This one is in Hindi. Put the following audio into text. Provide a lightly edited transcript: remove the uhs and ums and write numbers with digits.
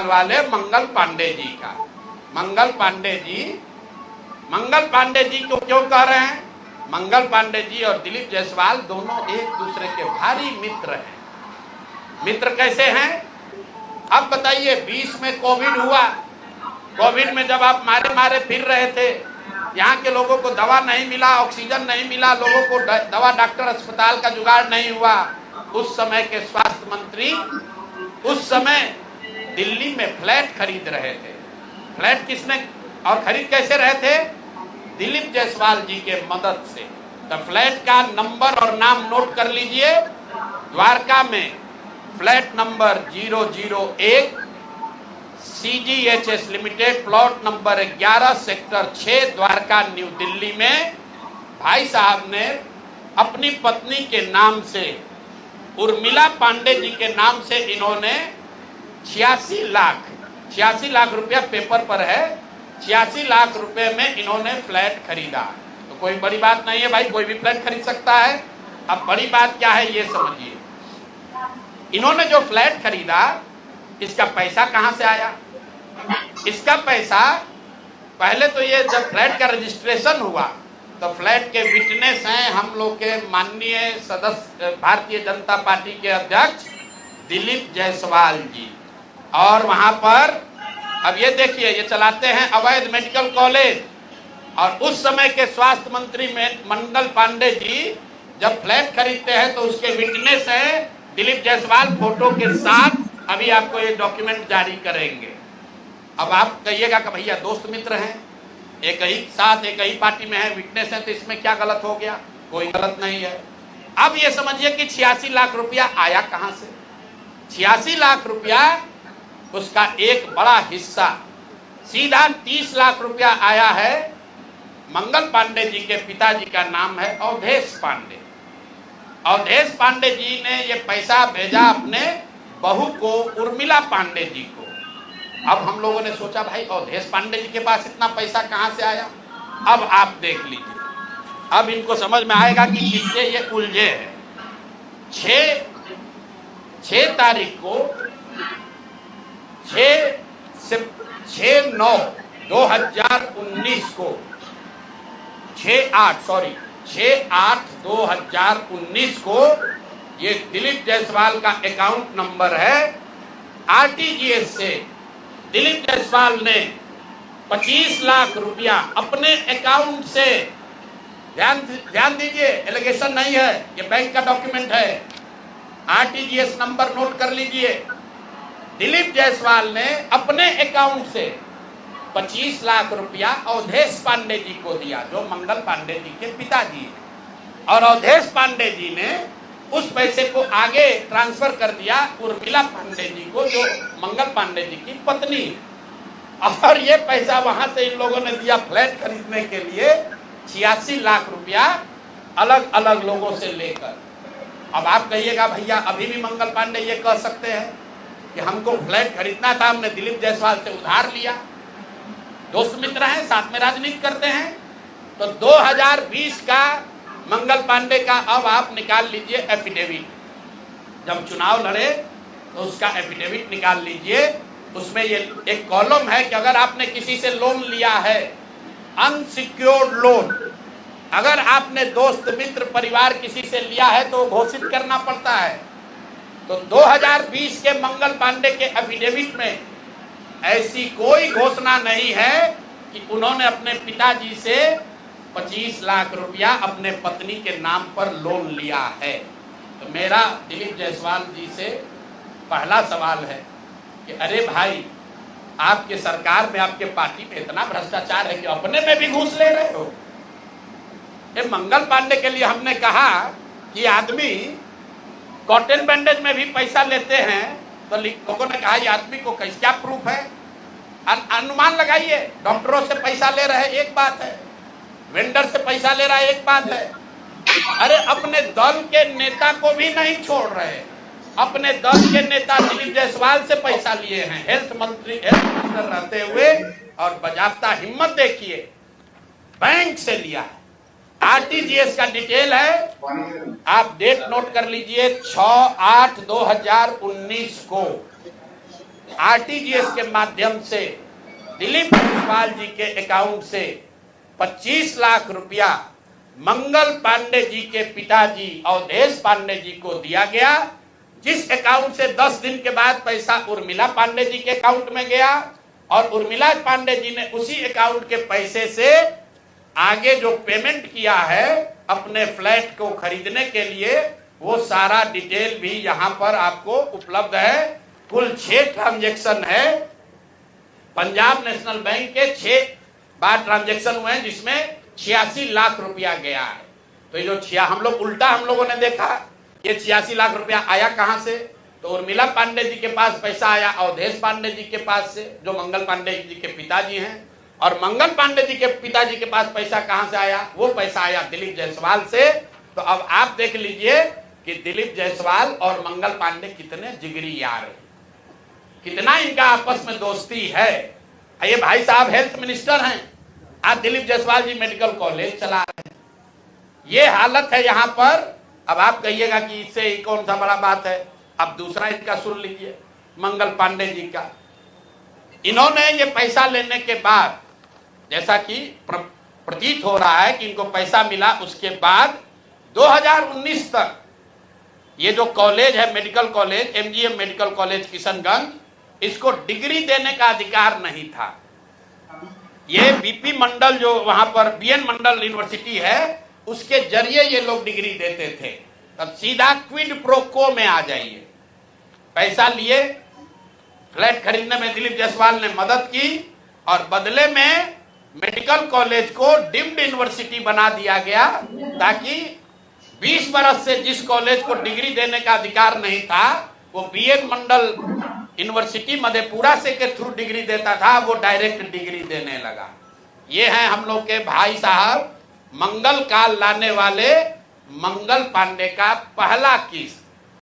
वाले मंगल पांडे जी का। मंगल पांडे जी को क्यों कह रहे हैं? मंगल पांडे जी और दिलीप जायसवाल दोनों एक दूसरे के भारी मित्र हैं। मित्र कैसे हैं? अब बताइए, 20 में कोविड हुआ। कोविड में जब आप मारे मारे फिर रहे थे, यहाँ के लोगों को दवा नहीं मिला, ऑक्सीजन नहीं मिला, लोगों को दवा, डॉक्टर, अस्पताल का जुगाड़ नहीं हुआ, उस समय के स्वास्थ्य मंत्री उस समय दिल्ली में फ्लैट खरीद रहे थे। फ्लैट किसने और खरीद कैसे रहे थे? दिलीप जायसवाल जी के मदद से। तो फ्लैट का नंबर और नाम नोट कर लीजिए। द्वारका में flat number 001, CGHS limited, plot number 11, sector 6, Dwarka, new Delhi में भाई साहब ने अपनी पत्नी के नाम से, उर्मिला पांडे जी के नाम से, इन्होंने 86 लाख रुपया पेपर पर है, 86 लाख रुपए में इन्होंने फ्लैट खरीदा। तो कोई बड़ी बात नहीं है भाई, कोई भी फ्लैट खरीद सकता है। अब बड़ी बात क्या है ये समझिए। इन्होंने जो फ्लैट खरीदा, इसका पैसा कहां से आया? इसका पैसा पहले तो ये जब फ्लैट का रजिस्ट्रेशन हुआ तो फ्लैट के विटनेस हैं हम लोग के माननीय सदस्य, भारतीय जनता पार्टी के अध्यक्ष दिलीप जायसवाल जी। और वहां पर अब ये देखिए, ये चलाते हैं अवैध मेडिकल कॉलेज। और उस समय के स्वास्थ्य मंत्री में मंगल पांडे जी जब फ्लैट खरीदते हैं तो उसके विटनेस है दिलीप जायसवाल, फोटो के साथ। अभी आपको ये डॉक्यूमेंट जारी करेंगे। अब आप कहिएगा कि भैया दोस्त मित्र हैं, एक ही साथ एक ही पार्टी में है, विटनेस है, तो इसमें क्या गलत हो गया? कोई गलत नहीं है। अब ये समझिए कि 86 लाख रुपया आया कहां से? 86 लाख रुपया, उसका एक बड़ा हिस्सा सीधा 30 लाख रुपया आया है। मंगल पांडे जी के पिताजी का नाम है अवधेश पांडे। अवधेश पांडे जी ने ये पैसा भेजा अपने बहू को, उर्मिला पांडे जी को। अब हम लोगों ने सोचा भाई अवधेश पांडे जी के पास इतना पैसा कहां से आया? अब आप देख लीजिए, अब इनको समझ में आएगा कि किससे ये उलझे हैं। 6 तारीख को 6/9/2019 को 6/8/2019 को ये दिलीप जायसवाल का अकाउंट नंबर है। RTGS से दिलीप जायसवाल ने 25 लाख रुपया अपने अकाउंट से, ध्यान दीजिए, एलिगेशन नहीं है, ये बैंक का डॉक्यूमेंट है। RTGS नंबर नोट कर लीजिए। दिलीप जायसवाल ने अपने अकाउंट से 25 लाख रुपया अवधेश पांडे जी को दिया, जो मंगल पांडे जी के पिताजी हैं। और अवधेश पांडे जी ने उस पैसे को आगे ट्रांसफर कर दिया उर्मिला पांडे जी को, जो मंगल पांडे जी की पत्नी है। और ये पैसा वहां से इन लोगों ने दिया फ्लैट खरीदने के लिए, 86 लाख रुपया अलग अलग लोगों से लेकर। अब आप कहिएगा भैया अभी भी मंगल पांडे ये कह सकते हैं कि हमको फ्लैट खरीदना था, हमने दिलीप जायसवाल से उधार लिया। दोस्त मित्र हैं, साथ में राजनीति करते हैं। तो 2020 का मंगल पांडे का अब आप निकाल लीजिए एफिडेविट। जब चुनाव लड़े तो उसका एफिडेविट निकाल लीजिए। उसमें ये एक कॉलम है कि अगर आपने किसी से लोन लिया है, अनसिक्योर्ड लोन, अगर आपने दोस्त मित्र परिवार किसी से लिया है तो घोषित करना पड़ता है। तो 2020 के मंगल पांडे के एफिडेविट में ऐसी कोई घोषणा नहीं है कि उन्होंने अपने पिताजी से 25 लाख रुपया अपने पत्नी के नाम पर लोन लिया है। तो मेरा दिलीप जायसवाल जी से पहला सवाल है कि अरे भाई, आपके सरकार में, आपके पार्टी में इतना भ्रष्टाचार है कि अपने में भी घूस ले रहे हो। ये मंगल पांडे के लिए हमने कहा कि आदमी कॉटन बैंडेज में भी पैसा लेते हैं, तो लोगों ने कहा ये आदमी को कैसे, क्या प्रूफ है? अनुमान लगाइए। डॉक्टरों से पैसा ले रहे एक बात है, वेंडर से पैसा ले रहा है एक बात है। अरे अपने दल के नेता को भी नहीं छोड़ रहे। अपने दल के नेता दिलीप जायसवाल से पैसा लिए हैं, हेल्थ मिनिस्टर रहते हुए, और बजाबता हिम्मत देखिए, बैंक से लिया है। RTGS का डिटेल है, आप डेट नोट कर लीजिए, 6/8/2019 को आरटीजीएस के माध्यम से दिलीप जायसवाल जी के अकाउंट से 25 लाख रुपया मंगल पांडे जी के पिताजी अवधेश पांडे जी को दिया गया, जिस अकाउंट से 10 दिन के बाद पैसा उर्मिला पांडे जी के अकाउंट में गया और उर्मिला पांडे जी ने उसी अकाउंट के पैसे से आगे जो पेमेंट किया है अपने फ्लैट को खरीदने के लिए, वो सारा डिटेल भी यहां पर आपको उपलब्ध है। कुल 6 ट्रांजैक्शन है। पंजाब नेशनल बैंक के 6 बार ट्रांजैक्शन हुए हैं, जिसमें 86 लाख रुपया गया है। तो ये जो हम लोगों ने देखा ये 86 लाख रुपया आया कहां से, तो उर्मिला पांडे जी के पास पैसा आया अवधेश पांडे जी के पास से, जो मंगल पांडे जी के पिताजी हैं, और मंगल पांडे जी के पिताजी के पास पैसा कहां से आया, वो पैसा आया दिलीप जायसवाल से। तो अब आप देख लीजिए कि दिलीप जायसवाल और मंगल पांडे कितने जिगरी यार हैं, कितना इनका आपस में दोस्ती है। ये भाई साहब हेल्थ मिनिस्टर हैं, आज दिलीप जायसवाल जी मेडिकल कॉलेज चला रहे हैं। ये हालत है यहाँ पर। अब आप कहिएगा कि इससे कौन सा बड़ा बात है। अब दूसरा इसका सुन लीजिए, मंगल पांडे जी का। इन्होंने ये पैसा लेने के बाद, जैसा कि प्रतीत हो रहा है कि इनको पैसा मिला, उसके बाद 2019 तक ये जो कॉलेज है medical college, MGM medical college Kishanganj, इसको डिग्री देने का अधिकार नहीं था। ये बीपी मंडल जो वहां पर बीएन मंडल यूनिवर्सिटी है, उसके जरिए ये लोग डिग्री देते थे। तब सीधा क्विड प्रो को में आ जाइए। पैसा लिए, फ्लैट खरीदने में दिलीप जायसवाल ने मदद की और बदले में मेडिकल कॉलेज को डीम्ड यूनिवर्सिटी बना दिया गया, ताकि 20 बरस से जिस कॉलेज को डिग्री देने का अधिकार नहीं था, वो बीएन मंडल यूनिवर्सिटी मधेपुरा से के थ्रू डिग्री देता था, वो डायरेक्ट डिग्री देने लगा। ये हैं हम लोग के भाई साहब, मंगल काल लाने वाले मंगल पांडे का पहला किस्त।